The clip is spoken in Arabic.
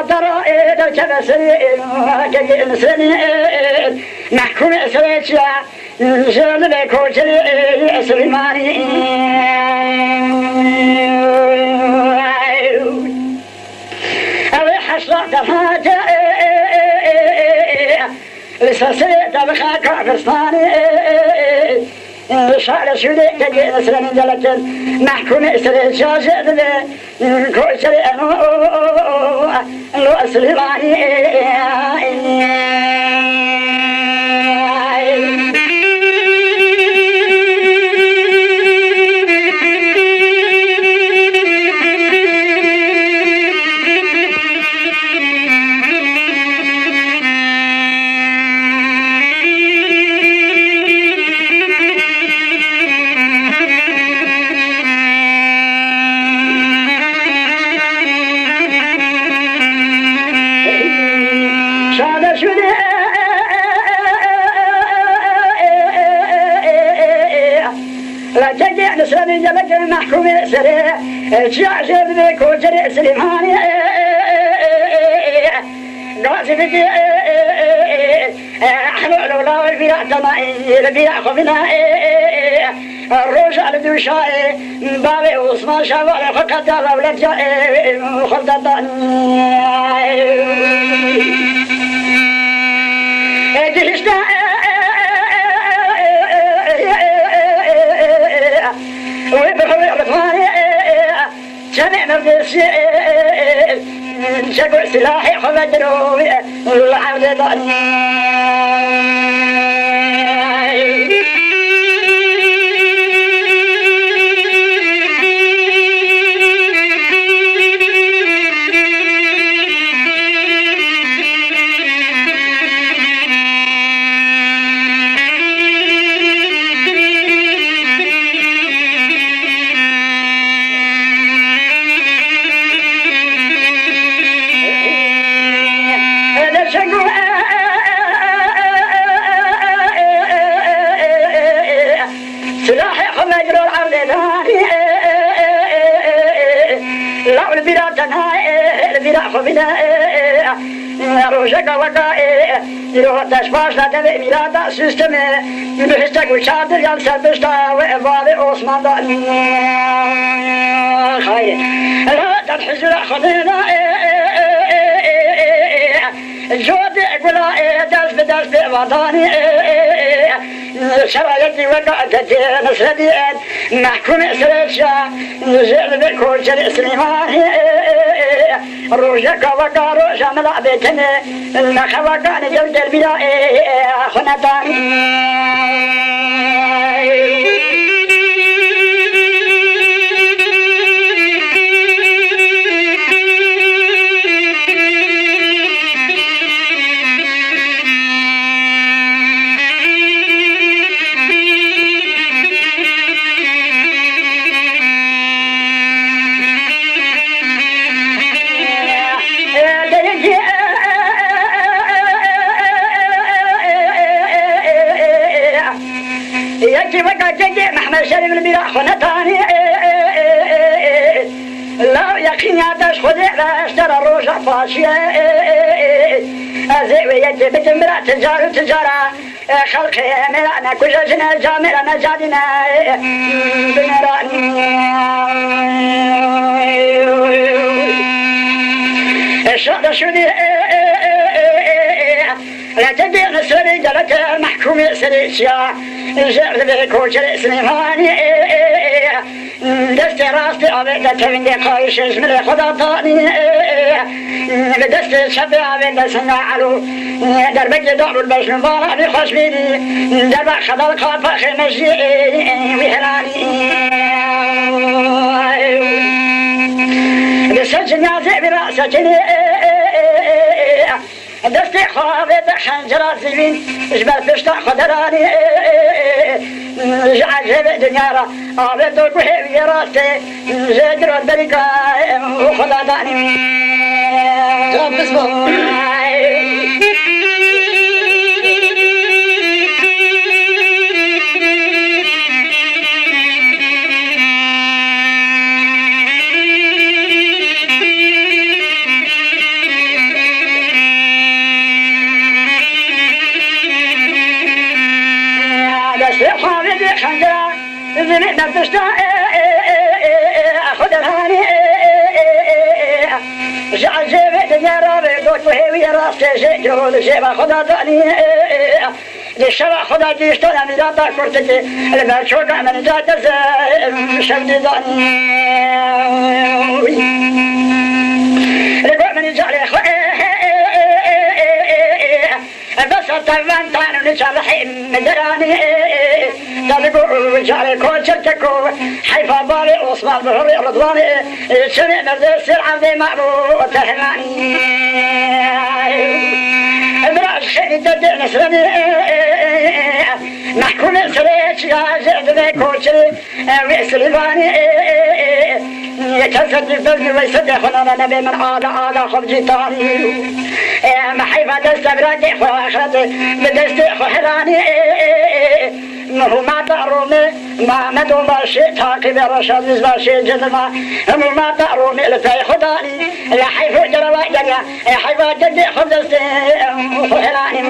درائد الكبسرين كجين سنين محكوم سريتشا جل بكوشري سليماني أبي حشرة دفاجة لسسيت بخاك عفصاني شعر شودي كجين سنين جلتن محكوم سريتشا جل بكوشري لو سليماني نسرني جلك محكوم سريع جعجب بك وجري سليماني قاسي بك حلول ولا والبيع تمائي البيع خبنا الروج على دوشاي بابي وصمان شوالي فقط على ولد جائي خلطتاني دهشنا ويبخوي عطفاني جميع مردسي شكو سلاحي خمدروي العودة ضعني روشك وقائي يروح تشباش لدى ميلادا سيستمي بحشتك وشادر ينسى بشتا وإفاضي عثمان ضعني خير لا تنحزر خذينا جودي قولا داس بداس بوطاني شرايتي وقعتتي نسردي محكوم سريتشا نزل بكل شريء سليماني روجك وقع روجا ملعبتني المخوقاني جلد البلاء خنطاني محمد شريف البراء خنطاني لا يقين يعطش خذي اشترى الروج فاشية أزيوي يجي بجمرة تجارة خلقي مرانا كجاجنا جامرنا جادنا بنراني الشهر شودي لا تدي نسري جلك محكوم سريشيا جرد بكوشر سليماني دست راستي عبيدة تبين دي قايش اسمري خدا طاني بدست شبي عبيدة سنعلو دربك دعو البش مبارا بخش بيدي دربك خدا القاب فخي مجدي وهلاني بسجن يعزي برأسك دستي خوابت خنجرات زبين جبل بشتا خدراني جعجب دنيارا عبد الكوهي راسي زجر الدريكا وخدا داني رب اسمه زمينا تشتا خد الهاني جعل جيبت يا رابي دوت وهي راس جول جيبا خدا داني للشرع خدا جيشتنا من ذات كرتك لما شوقع من ذات شمد داني رجع من جعل بس طبعا طعن نشرح مدراني تلقوا جعل كل شرككو حيفا بالي وصمال بهري رضواني سمع مردس العظيم معبود تهماني امرأة شهيد الدين نسرني محكوم سريش يا زعد بيكوشي ويسلباني يتسد الفرد ويصدقنا نبي من عادة خرجي طاني محيفا دست برادي خو اخرتي بدست خو حراني انه ما تعرومي ما مدو باشي تاقب رشاد باشي جدما انه ما تعرومي لتاي خداني يا حيفو جروا جريا يا حيفا جدي خدستي خو حراني